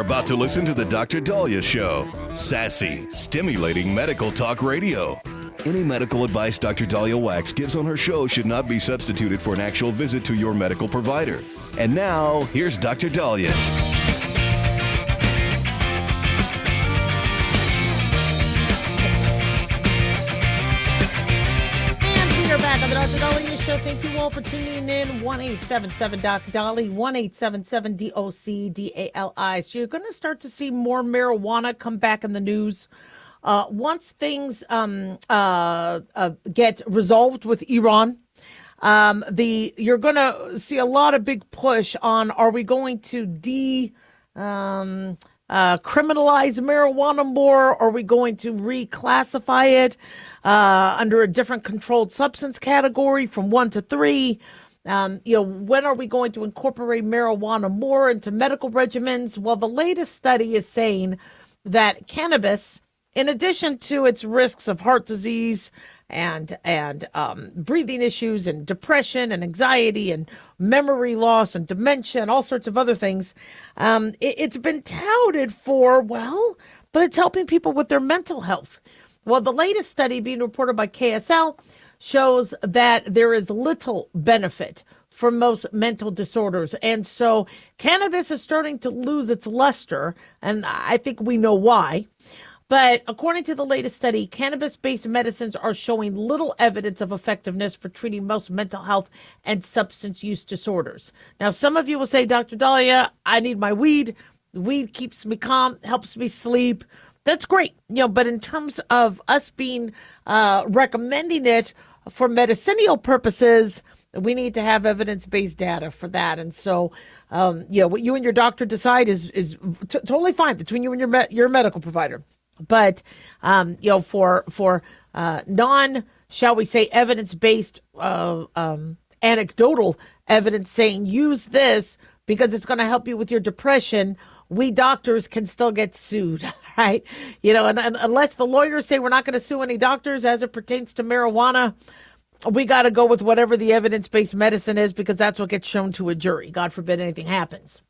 about to listen to the Dr. Dahlia Show. Sassy, stimulating medical talk radio. Any medical advice Dr. Dahlia Wax gives on her show should not be substituted for an actual visit to your medical provider. And now, here's Dr. Dahlia. And we are back on the Dr. Dahlia Show. Thank you all for tuning in. 1-877-Dr. 1-877-DOC-DALI. So you're going to start to see more marijuana come back in the news. Once things get resolved with Iran, you're going to see a lot of big push on, are we going to criminalize marijuana more? Or are we going to reclassify it under a different controlled substance category from 1 to 3? When are we going to incorporate marijuana more into medical regimens? Well, the latest study is saying that cannabis, in addition to its risks of heart disease and breathing issues and depression and anxiety and memory loss and dementia and all sorts of other things, it's been touted for, but it's helping people with their mental health. Well, the latest study being reported by KSL shows that there is little benefit for most mental disorders. And so cannabis is starting to lose its luster, and I think we know why. But according to the latest study, cannabis-based medicines are showing little evidence of effectiveness for treating most mental health and substance use disorders. Now, some of you will say, Dr. Dahlia, I need my weed. Weed keeps me calm, helps me sleep. That's great. But in terms of us being recommending it for medicinal purposes, we need to have evidence-based data for that. And so, what you and your doctor decide is totally fine between you and your medical provider. But, for non, shall we say, evidence-based, anecdotal evidence saying use this because it's going to help you with your depression, we doctors can still get sued, right? And unless the lawyers say we're not going to sue any doctors as it pertains to marijuana, we got to go with whatever the evidence-based medicine is because that's what gets shown to a jury. God forbid anything happens.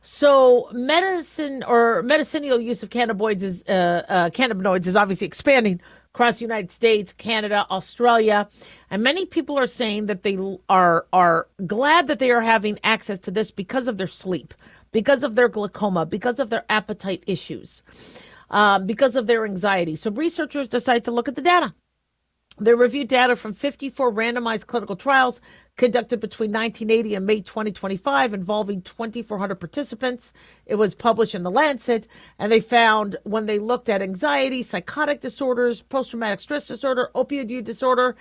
So medicine or medicinal use of cannabinoids is obviously expanding across the United States, Canada, Australia, and many people are saying that they are glad that they are having access to this because of their sleep, because of their glaucoma, because of their appetite issues, because of their anxiety. So researchers decide to look at the data. They reviewed data from 54 randomized clinical trials conducted between 1980 and May 2025 involving 2,400 participants. It was published in The Lancet, and they found when they looked at anxiety, psychotic disorders, post-traumatic stress disorder, opioid use disorder,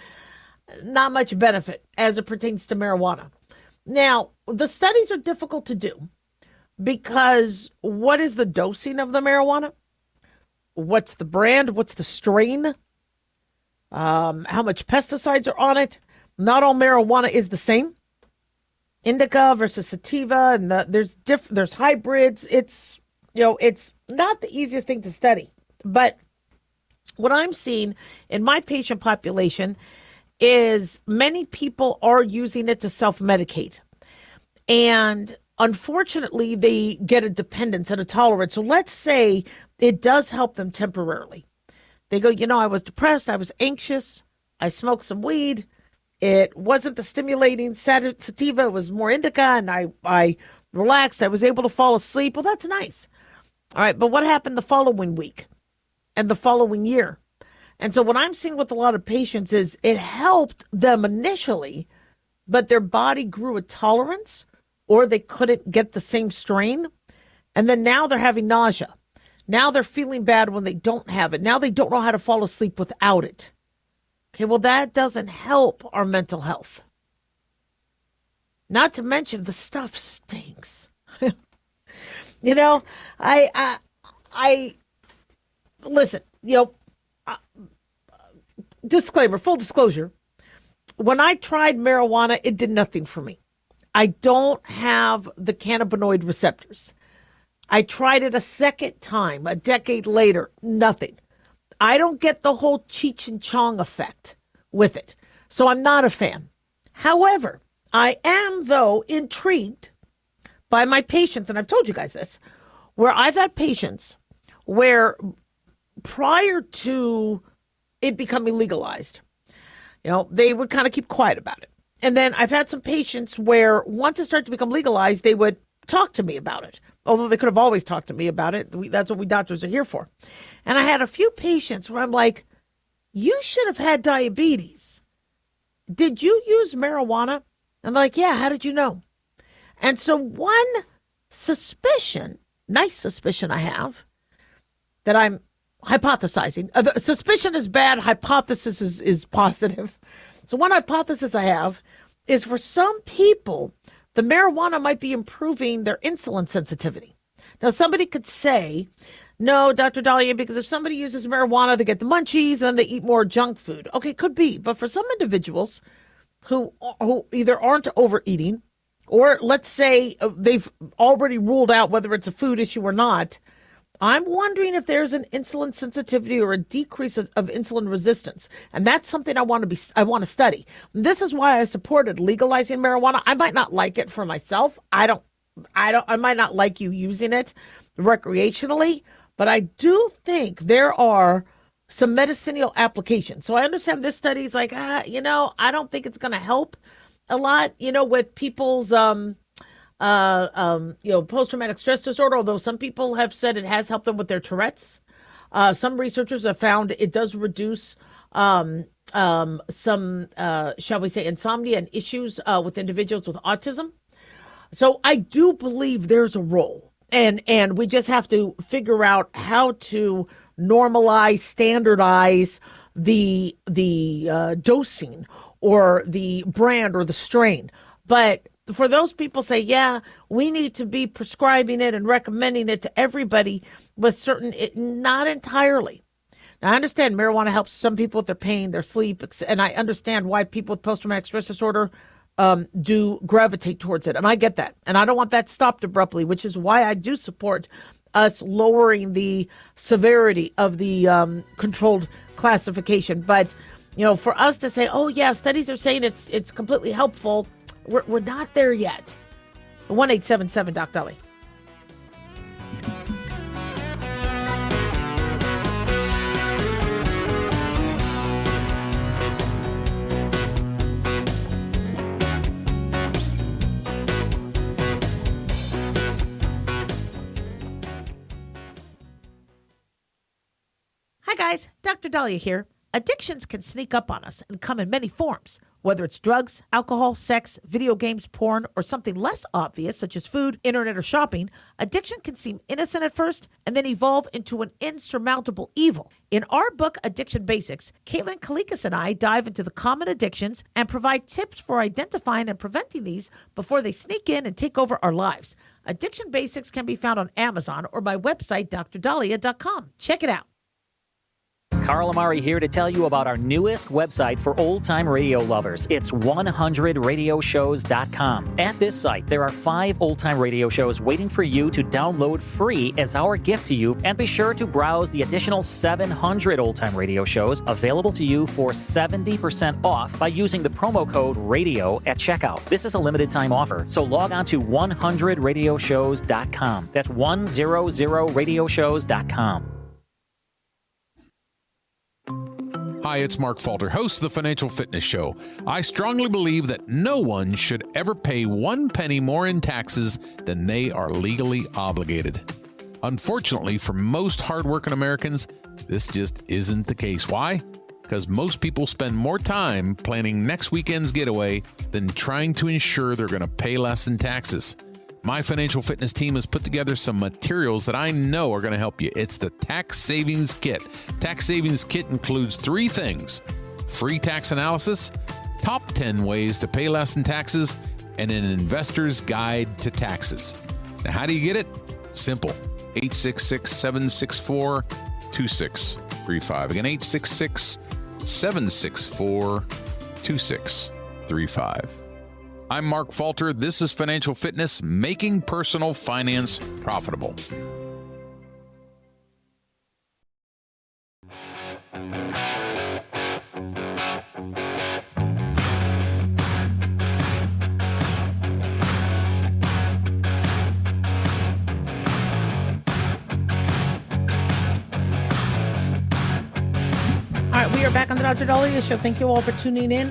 not much benefit as it pertains to marijuana. Now, the studies are difficult to do because what is the dosing of the marijuana? What's the brand? What's the strain? How much pesticides are on it? Not all marijuana is the same. Indica versus sativa, and there's hybrids. It's not the easiest thing to study. But what I'm seeing in my patient population is many people are using it to self-medicate, and unfortunately, they get a dependence and a tolerance. So let's say it does help them temporarily. They go, I was depressed, I was anxious, I smoked some weed. It wasn't the stimulating sativa, it was more indica, and I relaxed, I was able to fall asleep. Well, that's nice. All right, but what happened the following week and the following year? And so what I'm seeing with a lot of patients is it helped them initially, but their body grew a tolerance or they couldn't get the same strain. And then now they're having nausea. Now they're feeling bad when they don't have it. Now they don't know how to fall asleep without it. Okay, well, that doesn't help our mental health. Not to mention the stuff stinks. I listen, disclaimer, full disclosure. When I tried marijuana, it did nothing for me. I don't have the cannabinoid receptors. I tried it a second time, a decade later, nothing. I don't get the whole Cheech and Chong effect with it. So I'm not a fan. However, I am, though, intrigued by my patients, and I've told you guys this, where I've had patients where prior to it becoming legalized, they would kind of keep quiet about it. And then I've had some patients where once it started to become legalized, they would talk to me about it. Although they could have always talked to me about it. That's what we doctors are here for. And I had a few patients where I'm like, you should have had diabetes. Did you use marijuana? I'm like, yeah, how did you know? And so one suspicion, nice suspicion I have, that I'm hypothesizing. The suspicion is bad, hypothesis is positive. So one hypothesis I have is for some people, the marijuana might be improving their insulin sensitivity. Now, somebody could say, no, Dr. Dahlia, because if somebody uses marijuana, they get the munchies and they eat more junk food. Okay, could be. But for some individuals who either aren't overeating or let's say they've already ruled out whether it's a food issue or not, I'm wondering if there's an insulin sensitivity or a decrease of insulin resistance. And that's something I want to study. This is why I supported legalizing marijuana. I might not like it for myself. I might not like you using it recreationally, but I do think there are some medicinal applications. So I understand this study is like, I don't think it's going to help a lot, with people's, post-traumatic stress disorder, although some people have said it has helped them with their Tourette's. Some researchers have found it does reduce some, shall we say, insomnia and issues with individuals with autism. So I do believe there's a role, and we just have to figure out how to normalize, standardize the dosing or the brand or the strain. But for those people say, yeah, we need to be prescribing it and recommending it to everybody with not entirely. Now, I understand marijuana helps some people with their pain, their sleep, and I understand why people with post-traumatic stress disorder do gravitate towards it. And I get that. And I don't want that stopped abruptly, which is why I do support us lowering the severity of the controlled classification. But, for us to say, oh, yeah, studies are saying it's completely helpful, we're not there yet. 1-877 Doc Dolly. Hi guys, Dr. Dahlia here. Addictions can sneak up on us and come in many forms. Whether it's drugs, alcohol, sex, video games, porn, or something less obvious such as food, internet, or shopping, addiction can seem innocent at first and then evolve into an insurmountable evil. In our book, Addiction Basics, Caitlin Kalikas and I dive into the common addictions and provide tips for identifying and preventing these before they sneak in and take over our lives. Addiction Basics can be found on Amazon or my website, drdahlia.com. Check it out. Carl Amari here to tell you about our newest website for old-time radio lovers. It's 100radioshows.com. At this site, there are 5 old-time radio shows waiting for you to download free as our gift to you, and be sure to browse the additional 700 old-time radio shows available to you for 70% off by using the promo code RADIO at checkout. This is a limited-time offer, so log on to 100radioshows.com. That's 100radioshows.com. Hi, it's Mark Falter, host of the Financial Fitness Show. I strongly believe that no one should ever pay 1 penny more in taxes than they are legally obligated. Unfortunately, for most hardworking Americans, this just isn't the case. Why? Because most people spend more time planning next weekend's getaway than trying to ensure they're going to pay less in taxes. My financial fitness team has put together some materials that I know are going to help you. It's the Tax Savings Kit. Tax Savings Kit includes 3 things: free tax analysis, top 10 ways to pay less in taxes, and an investor's guide to taxes. Now, how do you get it? Simple. 866-764-2635. Again, 866-764-2635. I'm Mark Falter. This is Financial Fitness, making personal finance profitable. We are back on the Dr. Dahlia Show. Thank you all for tuning in.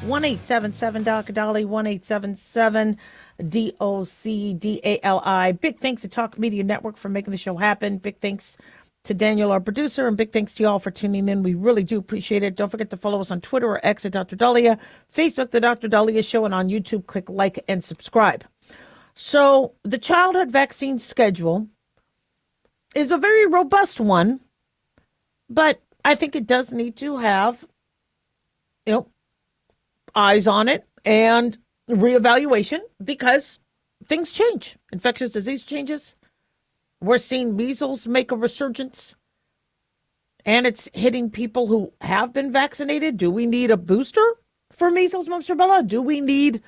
1-877-Dr. 1-877-DOCDALI. Big thanks to Talk Media Network for making the show happen. Big thanks to Daniel, our producer, and big thanks to you all for tuning in. We really do appreciate it. Don't forget to follow us on Twitter or X at Dr. Dahlia, Facebook, The Dr. Dahlia Show, and on YouTube, click like and subscribe. So the childhood vaccine schedule is a very robust one, but I think it does need to have, eyes on it and reevaluation because things change. Infectious disease changes. We're seeing measles make a resurgence, and it's hitting people who have been vaccinated. Do we need a booster for measles, mumps, rubella? Do we need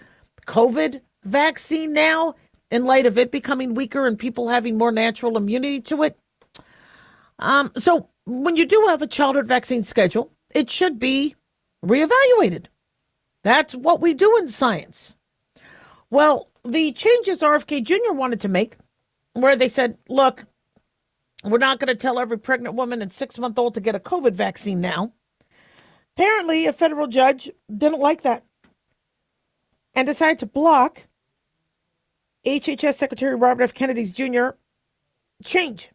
COVID vaccine now in light of it becoming weaker and people having more natural immunity to it? So when you do have a childhood vaccine schedule, it should be reevaluated. That's what we do in science. Well, the changes RFK Jr. wanted to make, where they said, look, we're not going to tell every pregnant woman and 6-month-old to get a COVID vaccine now. Apparently, a federal judge didn't like that and decided to block HHS Secretary Robert F. Kennedy's Jr. change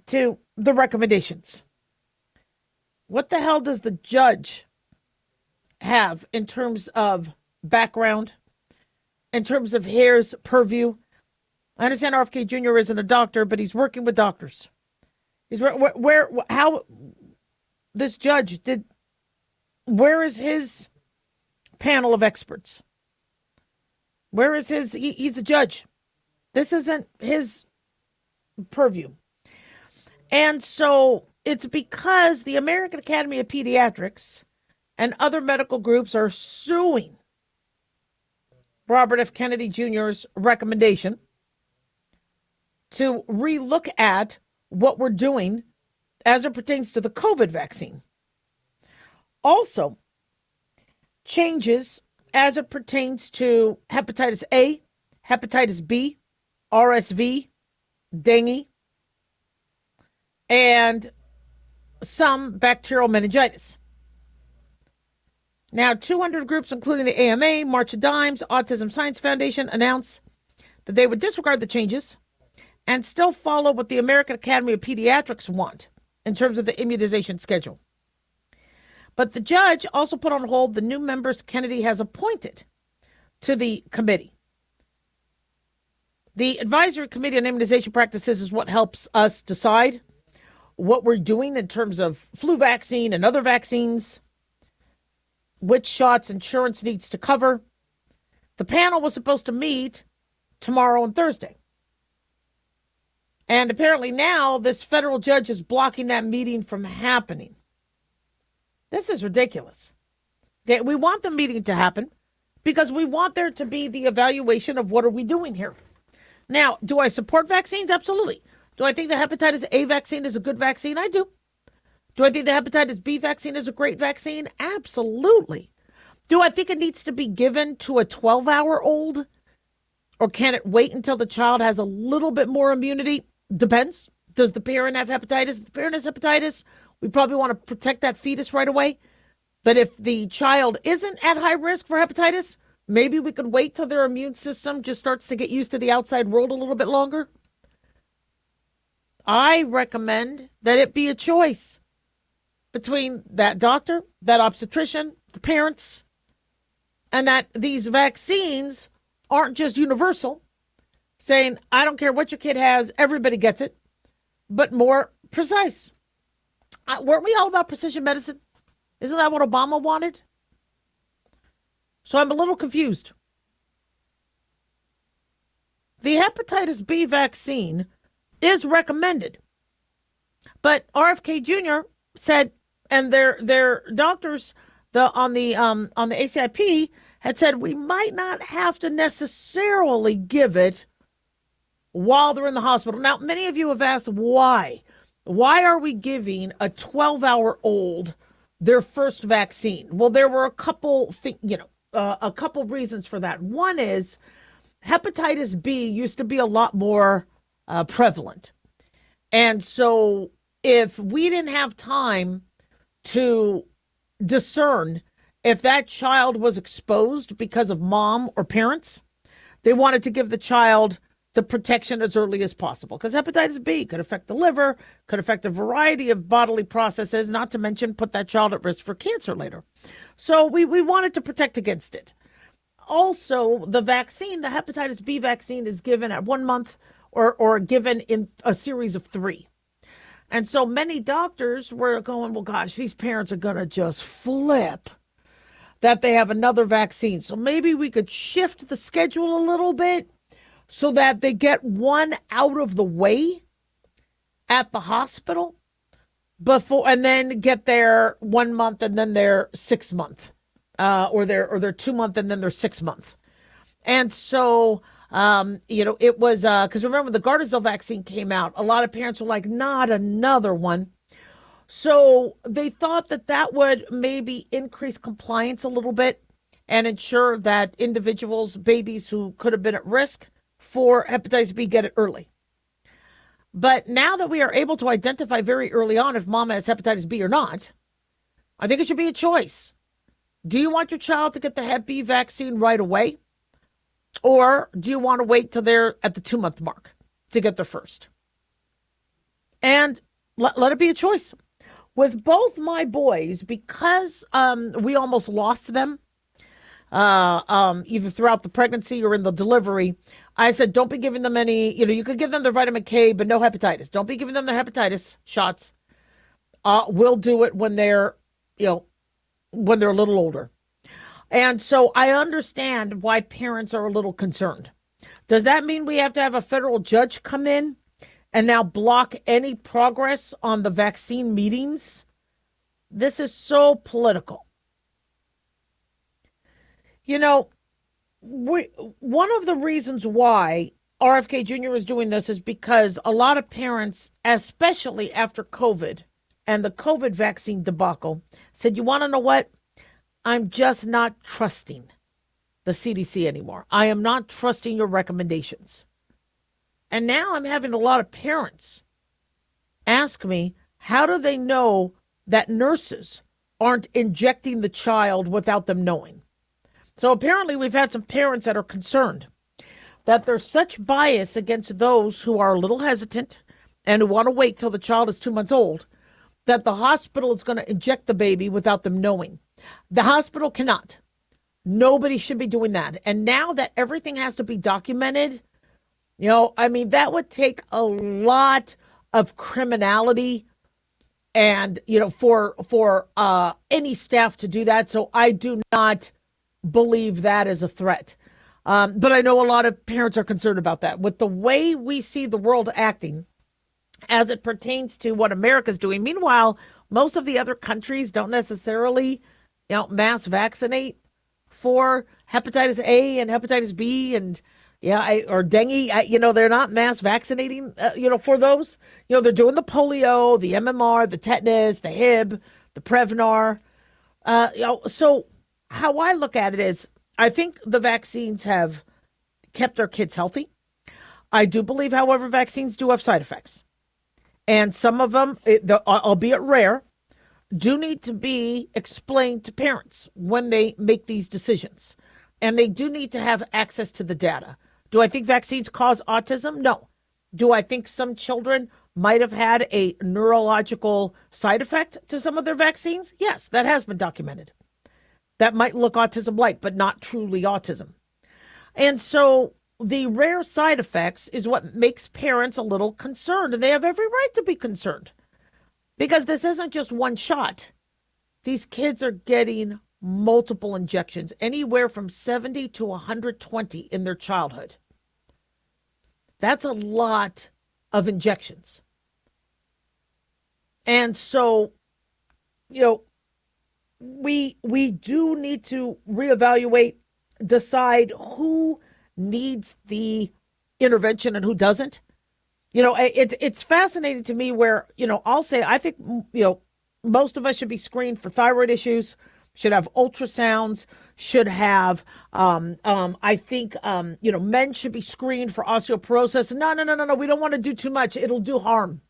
to the recommendations. What the hell does the judge have in terms of background, in terms of his purview? I understand RFK Jr. isn't a doctor, but he's working with doctors. He's how this judge did, where is his panel of experts? Where is he's a judge. This isn't his purview. And so it's because the American Academy of Pediatrics and other medical groups are suing Robert F. Kennedy Jr.'s recommendation to relook at what we're doing as it pertains to the COVID vaccine. Also, changes as it pertains to hepatitis A, hepatitis B, RSV, dengue, and some bacterial meningitis. Now, 200 groups, including the AMA, March of Dimes, Autism Science Foundation, announced that they would disregard the changes and still follow what the American Academy of Pediatrics want in terms of the immunization schedule. But the judge also put on hold the new members Kennedy has appointed to the committee. The Advisory Committee on Immunization Practices is what helps us decide what we're doing in terms of flu vaccine and other vaccines, which shots insurance needs to cover. The panel was supposed to meet tomorrow and Thursday. And apparently now this federal judge is blocking that meeting from happening. This is ridiculous. Okay, we want the meeting to happen because we want there to be the evaluation of what are we doing here. Now, do I support vaccines? Absolutely. Do I think the hepatitis A vaccine is a good vaccine? I do. Do I think the hepatitis B vaccine is a great vaccine? Absolutely. Do I think it needs to be given to a 12-hour-old? Or can it wait until the child has a little bit more immunity? Depends. Does the parent have hepatitis? If the parent has hepatitis, we probably want to protect that fetus right away. But if the child isn't at high risk for hepatitis, maybe we could wait till their immune system just starts to get used to the outside world a little bit longer. I recommend that it be a choice between that doctor, that obstetrician, the parents, and that these vaccines aren't just universal, saying, I don't care what your kid has, everybody gets it, but more precise. Weren't we all about precision medicine? Isn't that what Obama wanted? So I'm a little confused. The hepatitis B vaccine is recommended, but RFK Jr. said, and their doctors on the ACIP had said we might not have to necessarily give it while they're in the hospital. Now, many of you have asked why. Why are we giving a 12-hour-old their first vaccine? Well, there were a couple reasons for that. One is hepatitis B used to be a lot more prevalent. And so if we didn't have time to discern if that child was exposed because of mom or parents. They wanted to give the child the protection as early as possible because hepatitis B could affect the liver, could affect a variety of bodily processes, not to mention put that child at risk for cancer later. So we wanted to protect against it. Also, the vaccine, the hepatitis B vaccine, is given at 1 month or given in a series of 3. And so many doctors were going, well, gosh, these parents are going to just flip that they have another vaccine. So maybe we could shift the schedule a little bit so that they get one out of the way at the hospital before, and then get their 1 month and then their 6 month, or their 2 month and then their 6 month. And so, it was, because remember the Gardasil vaccine came out, a lot of parents were like, not another one. So they thought that would maybe increase compliance a little bit and ensure that individuals, babies who could have been at risk for hepatitis B, get it early. But now that we are able to identify very early on if mom has hepatitis B or not, I think it should be a choice. Do you want your child to get the Hep B vaccine right away? Or do you want to wait till they're at the 2 month mark to get their first? And let it be a choice. With both my boys, because we almost lost them, either throughout the pregnancy or in the delivery, I said, don't be giving them any, you could give them their vitamin K, but no hepatitis. Don't be giving them their hepatitis shots. We'll do it when they're, when they're a little older. And so I understand why parents are a little concerned. Does that mean we have to have a federal judge come in and now block any progress on the vaccine meetings? This is so political. One of the reasons why RFK Jr. is doing this is because a lot of parents, especially after COVID and the COVID vaccine debacle, said, you want to know what? I'm just not trusting the CDC anymore. I am not trusting your recommendations. And now I'm having a lot of parents ask me, how do they know that nurses aren't injecting the child without them knowing? So apparently we've had some parents that are concerned that there's such bias against those who are a little hesitant and who want to wait till the child is 2 months old, that the hospital is going to inject the baby without them knowing. The hospital cannot. Nobody should be doing that. And now that everything has to be documented, that would take a lot of criminality and, for any staff to do that. So I do not believe that is a threat. But I know a lot of parents are concerned about that. With the way we see the world acting as it pertains to what America's doing. Meanwhile, most of the other countries don't necessarily, mass vaccinate for hepatitis A and hepatitis B and or dengue. They're not mass vaccinating, for those. They're doing the polio, the MMR, the tetanus, the Hib, the Prevnar. So how I look at it is, I think the vaccines have kept our kids healthy. I do believe, however, vaccines do have side effects. And some of them, albeit rare, do need to be explained to parents when they make these decisions. And they do need to have access to the data. Do I think vaccines cause autism? No. Do I think some children might have had a neurological side effect to some of their vaccines? Yes, that has been documented. That might look autism-like, but not truly autism. And so the rare side effects is what makes parents a little concerned, and they have every right to be concerned because this isn't just one shot. These kids are getting multiple injections, anywhere from 70 to 120 in their childhood. That's a lot of injections. And so, we do need to reevaluate, decide who needs the intervention and who doesn't. It's fascinating to me where, I'll say, I think, most of us should be screened for thyroid issues, should have ultrasounds, should have, I think, men should be screened for osteoporosis. No. We don't want to do too much. It'll do harm.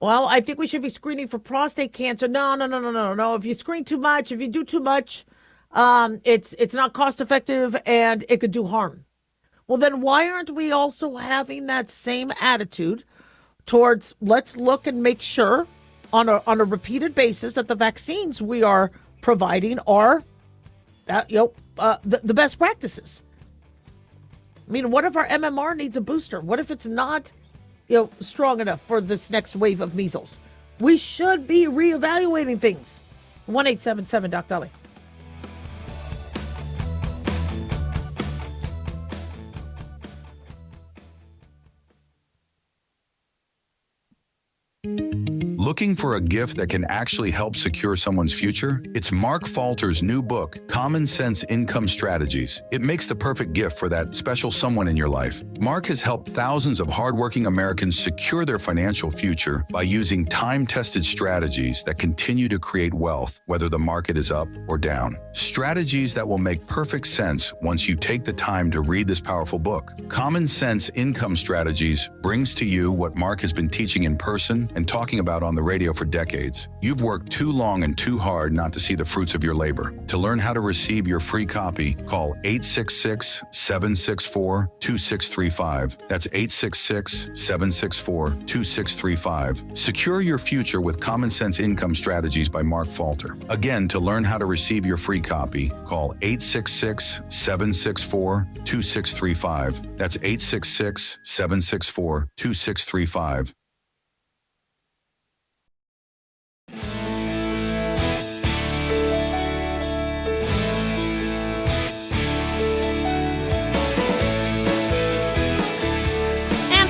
Well, I think we should be screening for prostate cancer. No, no, no, no, no, no. If you screen too much, if you do too much, it's not cost effective and it could do harm. Well, then why aren't we also having that same attitude towards let's look and make sure on a repeated basis that the vaccines we are providing are the best practices? I mean, what if our MMR needs a booster? What if it's not strong enough for this next wave of measles? We should be reevaluating things. 1-877 Doc Dolly. Looking for a gift that can actually help secure someone's future? It's Mark Falter's new book, Common Sense Income Strategies. It makes the perfect gift for that special someone in your life. Mark has helped thousands of hardworking Americans secure their financial future by using time-tested strategies that continue to create wealth, whether the market is up or down. Strategies that will make perfect sense once you take the time to read this powerful book. Common Sense Income Strategies brings to you what Mark has been teaching in person and talking about on the radio for decades. You've worked too long and too hard not to see the fruits of your labor. To learn how to receive your free copy, call 866-764-2635. That's 866-764-2635. Secure your future with Common Sense Income Strategies by Mark Falter. Again, to learn how to receive your free copy, call 866-764-2635. That's 866-764-2635.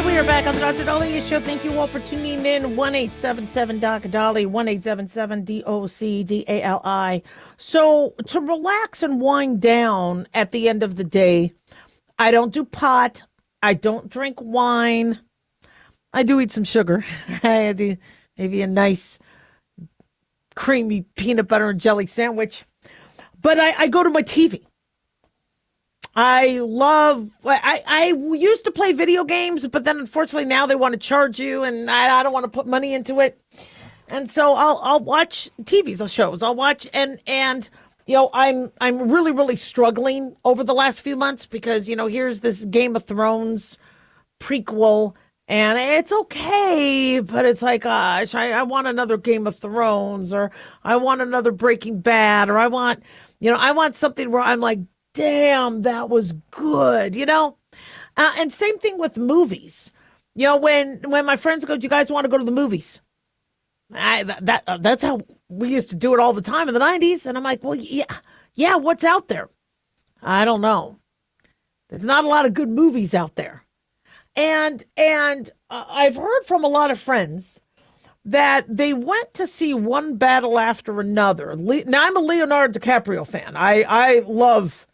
We're back on the Dr. Dolly Show. Thank you all for tuning in. 1-877 Doc Dolly, 1-877 DOCDALI. So to relax and wind down at the end of the day, I don't do pot. I don't drink wine. I do eat some sugar. I do maybe a nice creamy peanut butter and jelly sandwich. But I go to my TV. I used to play video games, but then unfortunately now they want to charge you and I don't want to put money into it. And so I'll watch TV shows. I'll watch and I'm really, really struggling over the last few months because, here's this Game of Thrones prequel and it's okay, but it's like, gosh, I want another Game of Thrones or I want another Breaking Bad or I want something where I'm like, damn, that was good, and same thing with movies. When my friends go, do you guys want to go to the movies? That's how we used to do it all the time in the 90s. And I'm like, well, yeah, what's out there? I don't know. There's not a lot of good movies out there. And I've heard from a lot of friends that they went to see one battle after another. Now, I'm a Leonardo DiCaprio fan. I love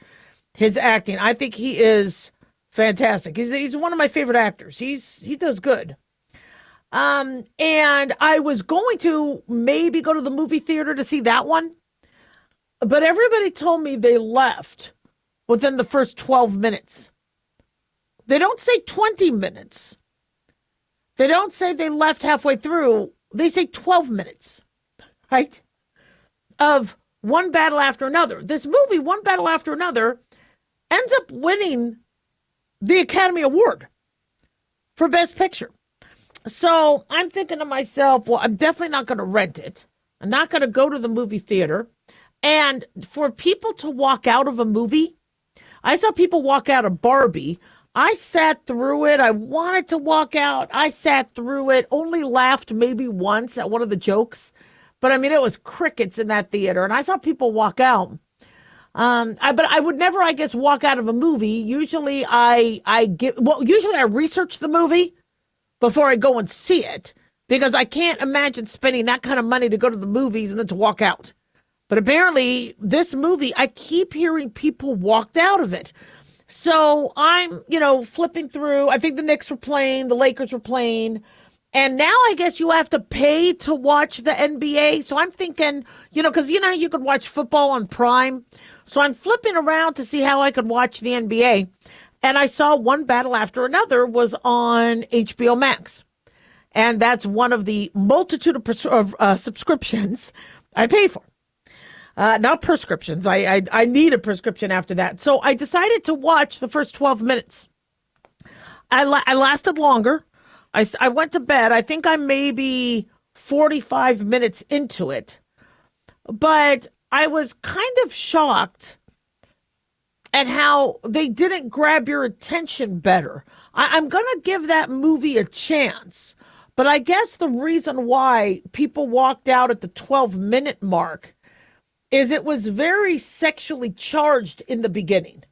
his acting. I think he is fantastic. He's one of my favorite actors. He does good. And I was going to maybe go to the movie theater to see that one, but everybody told me they left within the first 12 minutes. They don't say 20 minutes. They don't say they left halfway through. They say 12 minutes, right? Of one battle after another. This movie, One Battle After Another, ends up winning the Academy Award for Best Picture. So I'm thinking to myself, well, I'm definitely not going to rent it. I'm not going to go to the movie theater. And for people to walk out of a movie, I saw people walk out of Barbie. I sat through it. I wanted to walk out. I sat through it, only laughed maybe once at one of the jokes. But I mean, it was crickets in that theater. And I saw people walk out. But I would never, I guess, walk out of a movie. Usually I research the movie before I go and see it because I can't imagine spending that kind of money to go to the movies and then to walk out. But apparently this movie, I keep hearing people walked out of it. So I'm, flipping through. I think the Knicks were playing, the Lakers were playing. And now I guess you have to pay to watch the NBA. So I'm thinking, because how you could watch football on Prime. So I'm flipping around to see how I could watch the NBA. And I saw One Battle After Another was on HBO Max. And that's one of the multitude of subscriptions I pay for. Not prescriptions. I need a prescription after that. So I decided to watch the first 12 minutes. I lasted longer. I went to bed. I think I'm maybe 45 minutes into it. But I was kind of shocked at how they didn't grab your attention better. I'm going to give that movie a chance. But I guess the reason why people walked out at the 12-minute mark is it was very sexually charged in the beginning.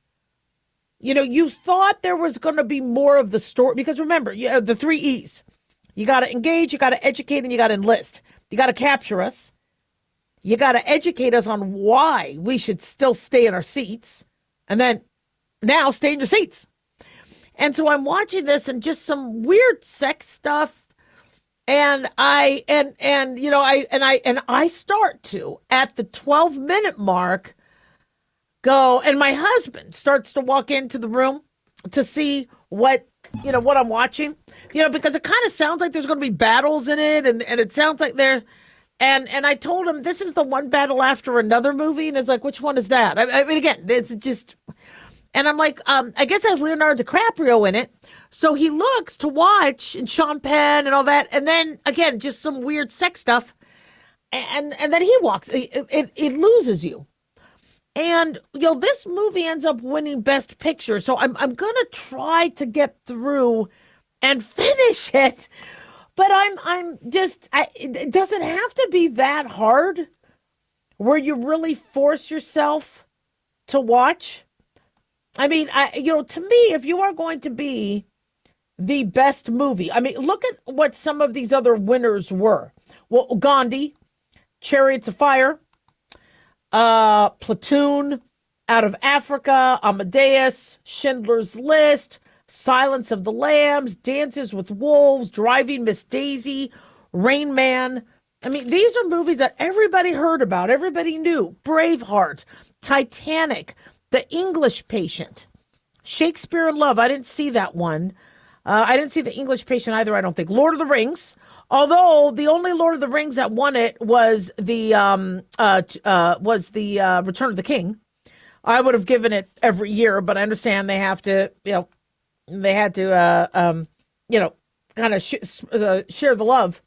You know, you thought there was going to be more of the story. Because remember, you have the 3 E's. You got to engage, you got to educate, and you got to enlist. You got to capture us. You got to educate us on why we should still stay in our seats. And then now stay in your seats. And so I'm watching this and just some weird sex stuff. And I start to, at the 12-minute mark, go, and my husband starts to walk into the room to see what I'm watching, because it kind of sounds like there's going to be battles in it. And it sounds like and I told him this is the one battle after another movie. And it's like, which one is that? I mean, again, it's just, and I'm like, I guess it has Leonardo DiCaprio in it. So he looks to watch, and Sean Penn and all that. And then, again, just some weird sex stuff. And then he walks. It loses you. And, this movie ends up winning Best Picture. So I'm going to try to get through and finish it. But it doesn't have to be that hard where you really force yourself to watch. I mean, to me, if you are going to be the best movie, I mean, look at what some of these other winners were. Well, Gandhi, Chariots of Fire, Platoon, Out of Africa, Amadeus, Schindler's List, Silence of the Lambs, Dances with Wolves, Driving Miss Daisy, Rain Man. I mean, these are movies that everybody heard about, everybody knew. Braveheart, Titanic, The English Patient, Shakespeare in Love. I didn't see that one. I didn't see The English Patient either, I don't think. Lord of the Rings. Although the only Lord of the Rings that won it was the Return of the King. I would have given it every year, but I understand they have to, kind of share the love.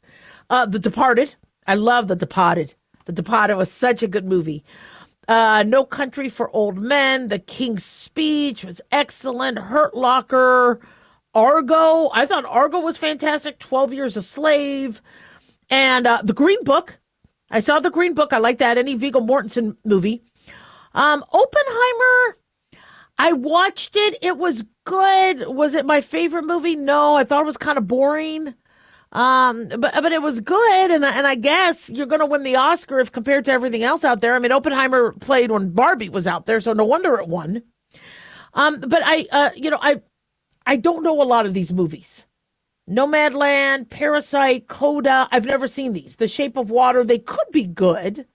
The Departed. I love The Departed. The Departed was such a good movie. No Country for Old Men. The King's Speech was excellent. Hurt Locker. Argo. I thought Argo was fantastic. 12 Years a Slave. And The Green Book. I saw The Green Book. I like that. Any Viggo Mortensen movie. Oppenheimer. I watched it. It was good. Was it my favorite movie? No, I thought it was kind of boring. But it was good, and I guess you're going to win the Oscar if compared to everything else out there. I mean, Oppenheimer played when Barbie was out there, so no wonder it won. But I don't know a lot of these movies. Nomadland, Parasite, Coda. I've never seen these. The Shape of Water. They could be good,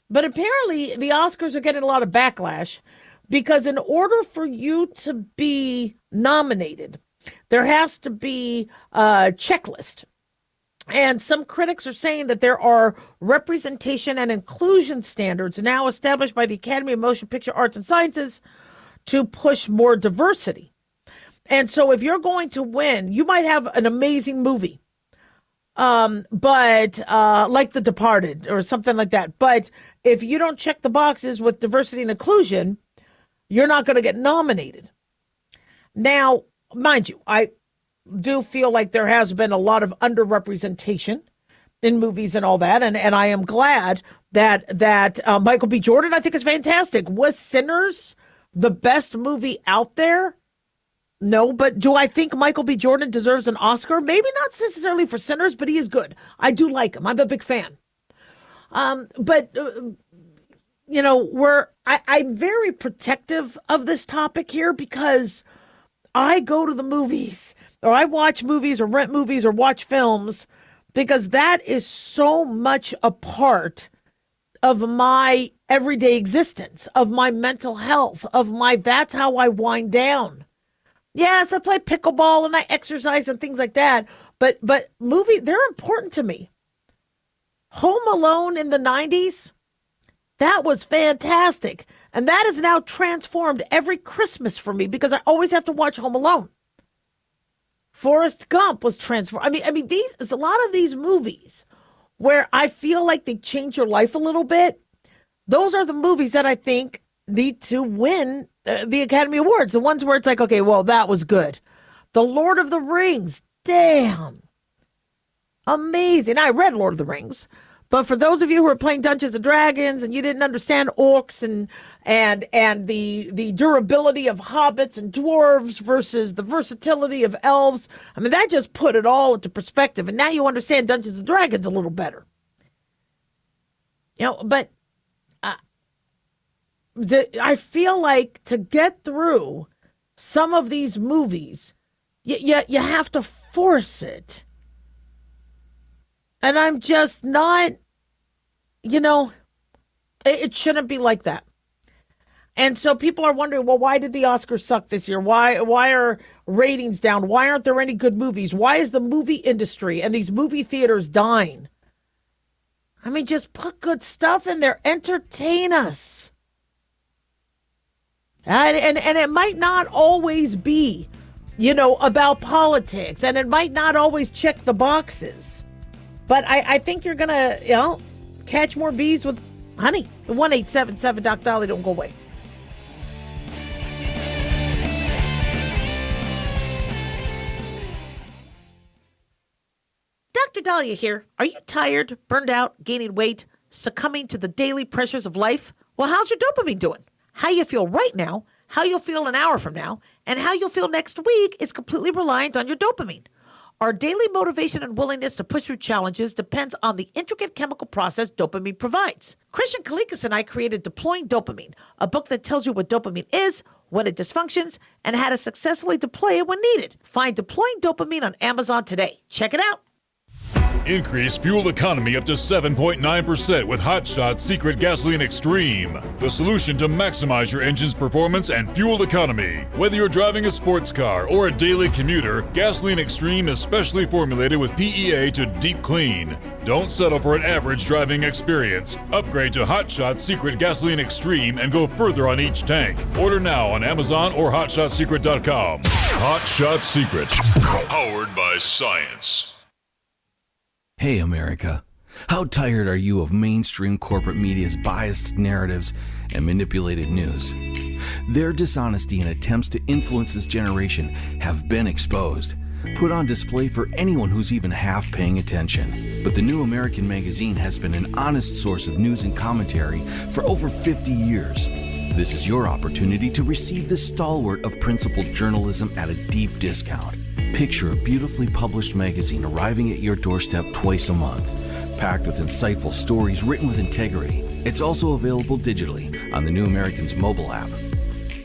but apparently the Oscars are getting a lot of backlash because in order for you to be nominated, there has to be a checklist. And some critics are saying that there are representation and inclusion standards now established by the Academy of Motion Picture Arts and Sciences to push more diversity. And so if you're going to win, you might have an amazing movie, but like The Departed or something like that. But if you don't check the boxes with diversity and inclusion, you're not going to get nominated. Now, mind you, I do feel like there has been a lot of underrepresentation in movies and all that. And I am glad that Michael B. Jordan, I think, is fantastic. Was Sinners the best movie out there? No, but do I think Michael B. Jordan deserves an Oscar? Maybe not necessarily for Sinners, but he is good. I do like him. I'm a big fan. I'm very protective of this topic here because I go to the movies or I watch movies or rent movies or watch films because that is so much a part of my everyday existence, of my mental health, that's how I wind down. Yes, I play pickleball and I exercise and things like that, But movies, they're important to me. Home Alone in the 90s, that was fantastic. And that has now transformed every Christmas for me because I always have to watch Home Alone. Forrest Gump was transformed. I mean, there's a lot of these movies where I feel like they change your life a little bit. Those are the movies that I think need to win the Academy Awards. The ones where it's like, okay, well, that was good. The Lord of the Rings, damn. Amazing. I read Lord of the Rings. But for those of you who are playing Dungeons and Dragons and you didn't understand orcs and the durability of hobbits and dwarves versus the versatility of elves, I mean, that just put it all into perspective. And now you understand Dungeons and Dragons a little better. But I feel like to get through some of these movies, you have to force it. And I'm just not, it shouldn't be like that. And so people are wondering, well, why did the Oscars suck this year? Why are ratings down? Why aren't there any good movies? Why is the movie industry and these movie theaters dying? I mean, just put good stuff in there. Entertain us. And it might not always be, about politics. And it might not always check the boxes. But I think you're going to, catch more bees with honey. The 1-877 Doc Dolly, don't go away. Dr. Dahlia here. Are you tired, burned out, gaining weight, succumbing to the daily pressures of life? Well, how's your dopamine doing? How you feel right now, how you'll feel an hour from now, and how you'll feel next week is completely reliant on your dopamine. Our daily motivation and willingness to push through challenges depends on the intricate chemical process dopamine provides. Christian Kalikas and I created Deploying Dopamine, a book that tells you what dopamine is, when it dysfunctions, and how to successfully deploy it when needed. Find Deploying Dopamine on Amazon today. Check it out. Increase fuel economy up to 7.9% with Hot Shot Secret Gasoline Extreme, the solution to maximize your engine's performance and fuel economy. Whether you're driving a sports car or a daily commuter, Gasoline Extreme is specially formulated with PEA to deep clean. Don't settle for an average driving experience. Upgrade to Hot Shot Secret Gasoline Extreme and go further on each tank. Order now on Amazon or HotShotSecret.com. Hot Shot Secret, powered by science. Hey, America. How tired are you of mainstream corporate media's biased narratives and manipulated news? Their dishonesty and attempts to influence this generation have been exposed, put on display for anyone who's even half paying attention. But the New American Magazine has been an honest source of news and commentary for over 50 years. This is your opportunity to receive the stalwart of principled journalism at a deep discount. Picture a beautifully published magazine arriving at your doorstep twice a month, packed with insightful stories written with integrity. It's also available digitally on the New American's mobile app.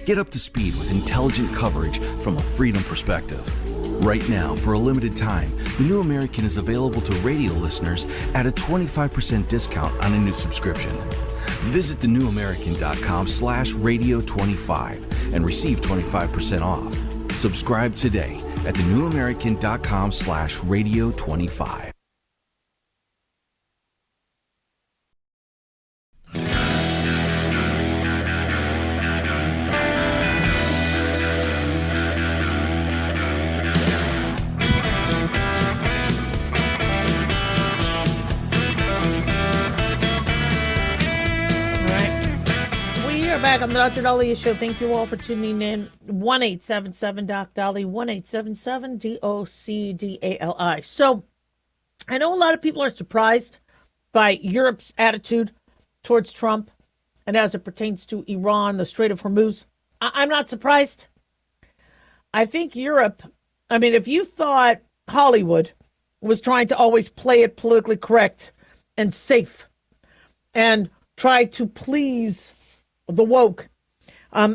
Get up to speed with intelligent coverage from a freedom perspective. Right now, for a limited time, the New American is available to radio listeners at a 25% discount on a new subscription. Visit thenewamerican.com/radio25 and receive 25% off. Subscribe today at thenewamerican.com/radio25. Back on the Dr. Dahlia Show. Thank you all for tuning in. 1-877 Doc Dolly, 1-877 DOCDALI. So, I know a lot of people are surprised by Europe's attitude towards Trump and as it pertains to Iran, the Strait of Hormuz. I'm not surprised. I think Europe, if you thought Hollywood was trying to always play it politically correct and safe and try to please the woke,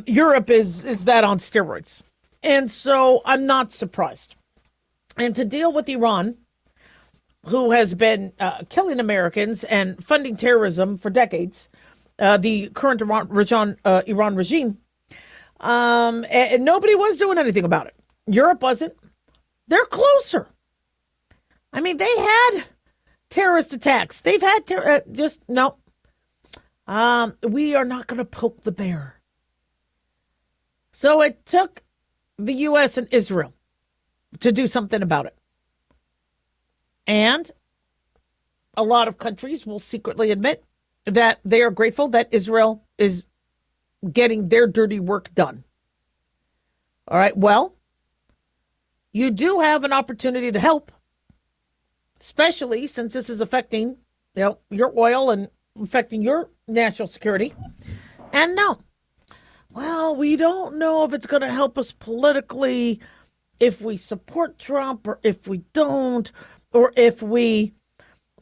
Europe is that on steroids. And so I'm not surprised. And to deal with Iran, who has been killing Americans and funding terrorism for decades, the current Iran regime, and nobody was doing anything about it. Europe wasn't. They're closer. I mean, they had terrorist attacks. They've had no. We are not going to poke the bear. So it took the U.S. and Israel to do something about it. And a lot of countries will secretly admit that they are grateful that Israel is getting their dirty work done. All right, well, you do have an opportunity to help, especially since this is affecting, your oil and affecting your national security. And no, well, we don't know if it's going to help us politically if we support Trump or if we don't, or if we.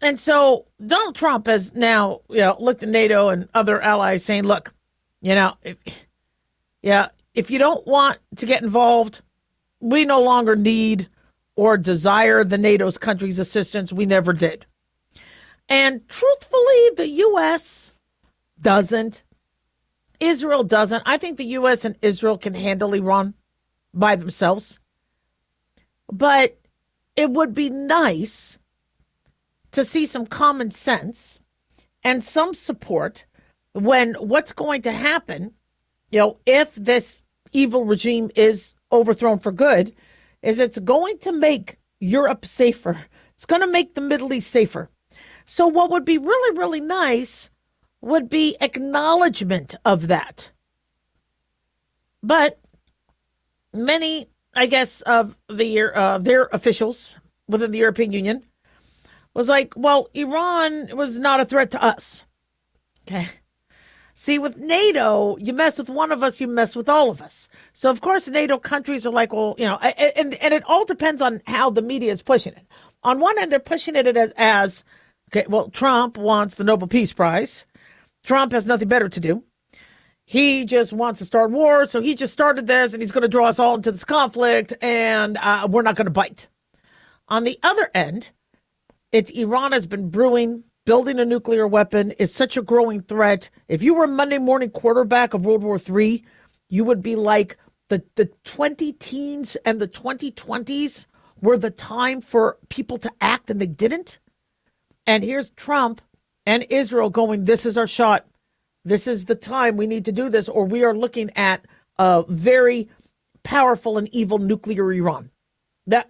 And so Donald Trump has now, looked at NATO and other allies saying, look, if you don't want to get involved, we no longer need or desire the NATO's countries' assistance. We never did. And truthfully, the U.S. doesn't. Israel doesn't. I think the U.S. and Israel can handle Iran by themselves. But it would be nice to see some common sense and some support when what's going to happen, if this evil regime is overthrown for good, is it's going to make Europe safer. It's going to make the Middle East safer. So what would be really, really nice would be acknowledgement of that. But many, I guess, of their officials within the European Union was like, well, Iran was not a threat to us. Okay. See, with NATO, you mess with one of us, you mess with all of us. So, of course, NATO countries are like, well, and it all depends on how the media is pushing it. On one end, they're pushing it as okay, well, Trump wants the Nobel Peace Prize. Trump has nothing better to do. He just wants to start war, so he just started this, and he's going to draw us all into this conflict, and we're not going to bite. On the other end, it's Iran has been brewing. Building a nuclear weapon is such a growing threat. If you were a Monday morning quarterback of World War III, you would be like the 20 teens and the 2020s were the time for people to act, and they didn't. And here's Trump and Israel going, this is our shot. This is the time we need to do this, or we are looking at a very powerful and evil nuclear Iran. Now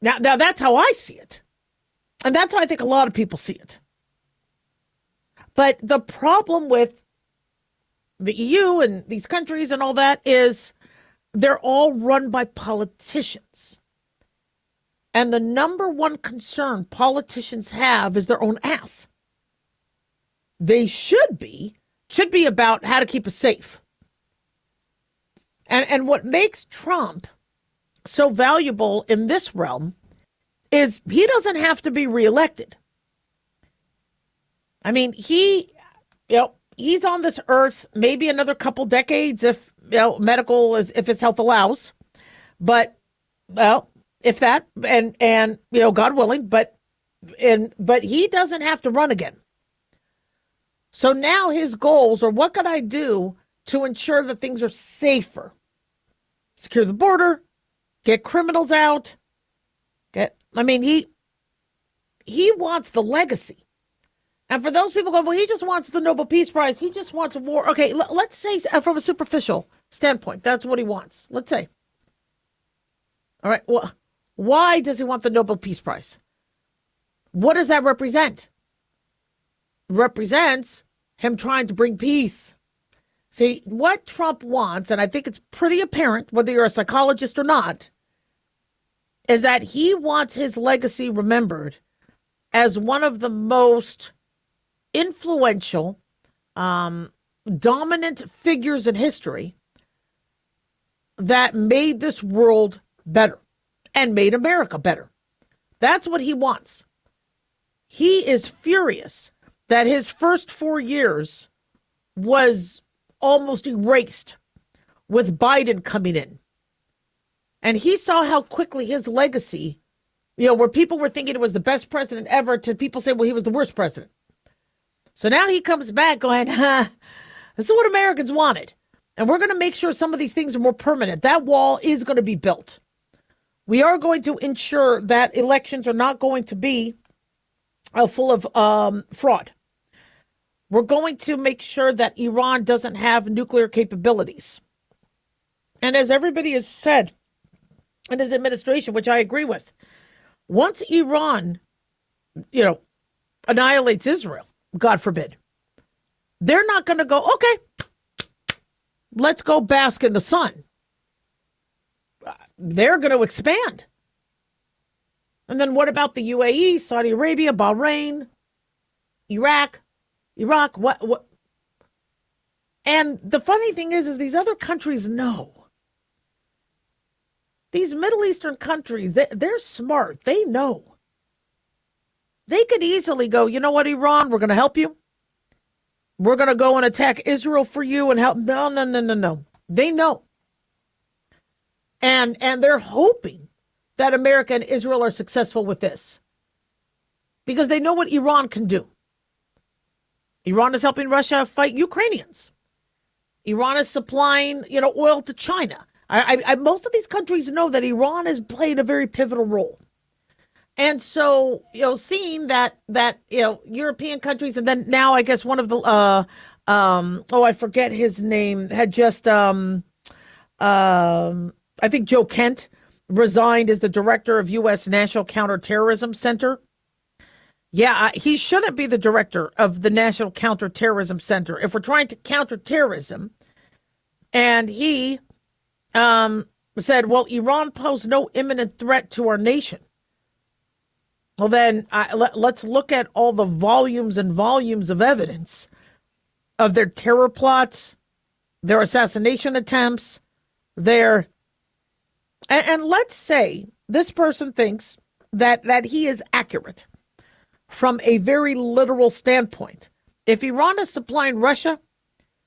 that's how I see it. And that's how I think a lot of people see it. But the problem with the EU and these countries and all that is they're all run by politicians. And the number one concern politicians have is their own ass. They should be about how to keep us safe. And what makes Trump so valuable in this realm is he doesn't have to be reelected. I mean, he's on this earth maybe another couple decades if if his health allows. But if that and God willing, but he doesn't have to run again. So now his goals are, what can I do to ensure that things are safer? Secure the border, get criminals out. He wants the legacy. And for those people going, well, he just wants the Nobel Peace Prize. He just wants a war. Okay, let's say from a superficial standpoint, that's what he wants. Let's say. All right, well, why does he want the Nobel Peace Prize? What does that represent? It represents him trying to bring peace. See, what Trump wants, and I think it's pretty apparent, whether you're a psychologist or not, is that he wants his legacy remembered as one of the most influential, dominant figures in history that made this world better and made America better. That's what he wants. He is furious that his first 4 years was almost erased with Biden coming in. And he saw how quickly his legacy, where people were thinking it was the best president ever, to people say, well, he was the worst president. So now he comes back going, this is what Americans wanted. And we're going to make sure some of these things are more permanent. That wall is going to be built. We are going to ensure that elections are not going to be full of fraud. We're going to make sure that Iran doesn't have nuclear capabilities. And as everybody has said in his administration, which I agree with, once Iran, annihilates Israel, God forbid, they're not going to go, okay, let's go bask in the sun. They're going to expand. And then what about the UAE, Saudi Arabia, Bahrain, Iraq? What? And the funny thing is these other countries know. These Middle Eastern countries, they're smart. They know. They could easily go, you know what, Iran, we're going to help you. We're going to go and attack Israel for you and help. No. They know. And they're hoping that America and Israel are successful with this because they know what Iran can do. Iran is helping Russia fight Ukrainians. Iran is supplying, oil to China. Most of these countries know that Iran is playing a very pivotal role. And so, seeing that European countries, and then now I guess one of the, I forget his name, had just, I think Joe Kent resigned as the director of U.S. National Counterterrorism Center. Yeah, he shouldn't be the director of the National Counterterrorism Center if we're trying to counter terrorism. And he said, well, Iran posed no imminent threat to our nation. Well, then let's look at all the volumes and volumes of evidence of their terror plots, their assassination attempts, and let's say this person thinks that he is accurate from a very literal standpoint. If Iran is supplying Russia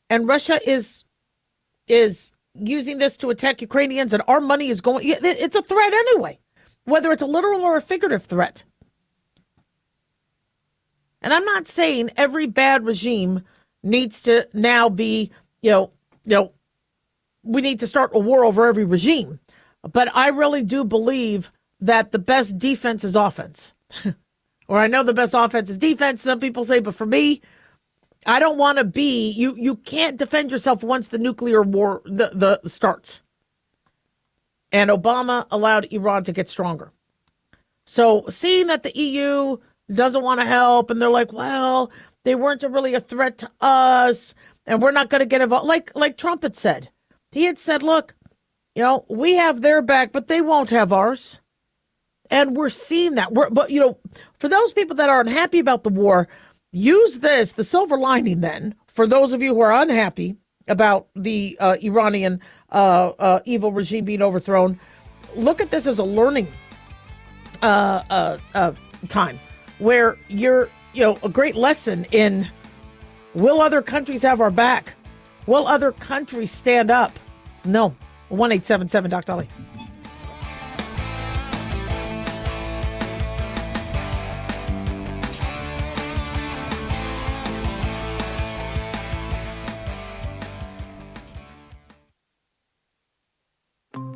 and Russia is using this to attack Ukrainians and our money is going, it's a threat anyway, whether it's a literal or a figurative threat. And I'm not saying every bad regime needs to now be, we need to start a war over every regime. But I really do believe that the best defense is offense. Or I know the best offense is defense, some people say, but for me, I don't want to be, you can't defend yourself once the nuclear war the starts. And Obama allowed Iran to get stronger. So seeing that the EU doesn't want to help, and they're like, well, they weren't really a threat to us, and we're not going to get involved. Like Trump had said. He had said, look, we have their back, but they won't have ours. And we're seeing that. But for those people that are unhappy about the war, use this, the silver lining then, for those of you who are unhappy about the Iranian evil regime being overthrown, look at this as a learning time where you're, a great lesson in, will other countries have our back? Will other countries stand up? No. 1-877 Dr. Dolly.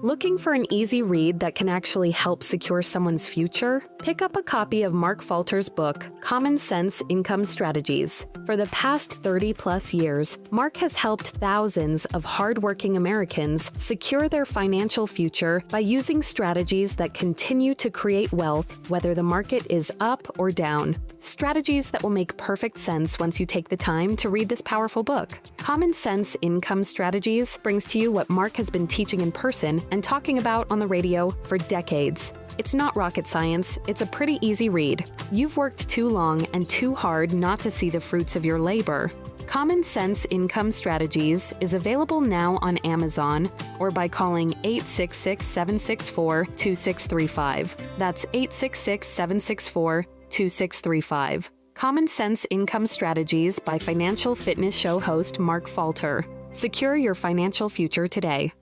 Looking for an easy read that can actually help secure someone's future? Pick up a copy of Mark Falter's book, Common Sense Income Strategies. For the past 30-plus years, Mark has helped thousands of hardworking Americans secure their financial future by using strategies that continue to create wealth, whether the market is up or down. Strategies that will make perfect sense once you take the time to read this powerful book. Common Sense Income Strategies brings to you what Mark has been teaching in person and talking about on the radio for decades. It's not rocket science, it's a pretty easy read. You've worked too long and too hard not to see the fruits of your labor. Common Sense Income Strategies is available now on Amazon or by calling 866-764-2635. That's 866-764-2635. Common Sense Income Strategies by Financial Fitness Show host Mark Falter. Secure your financial future today.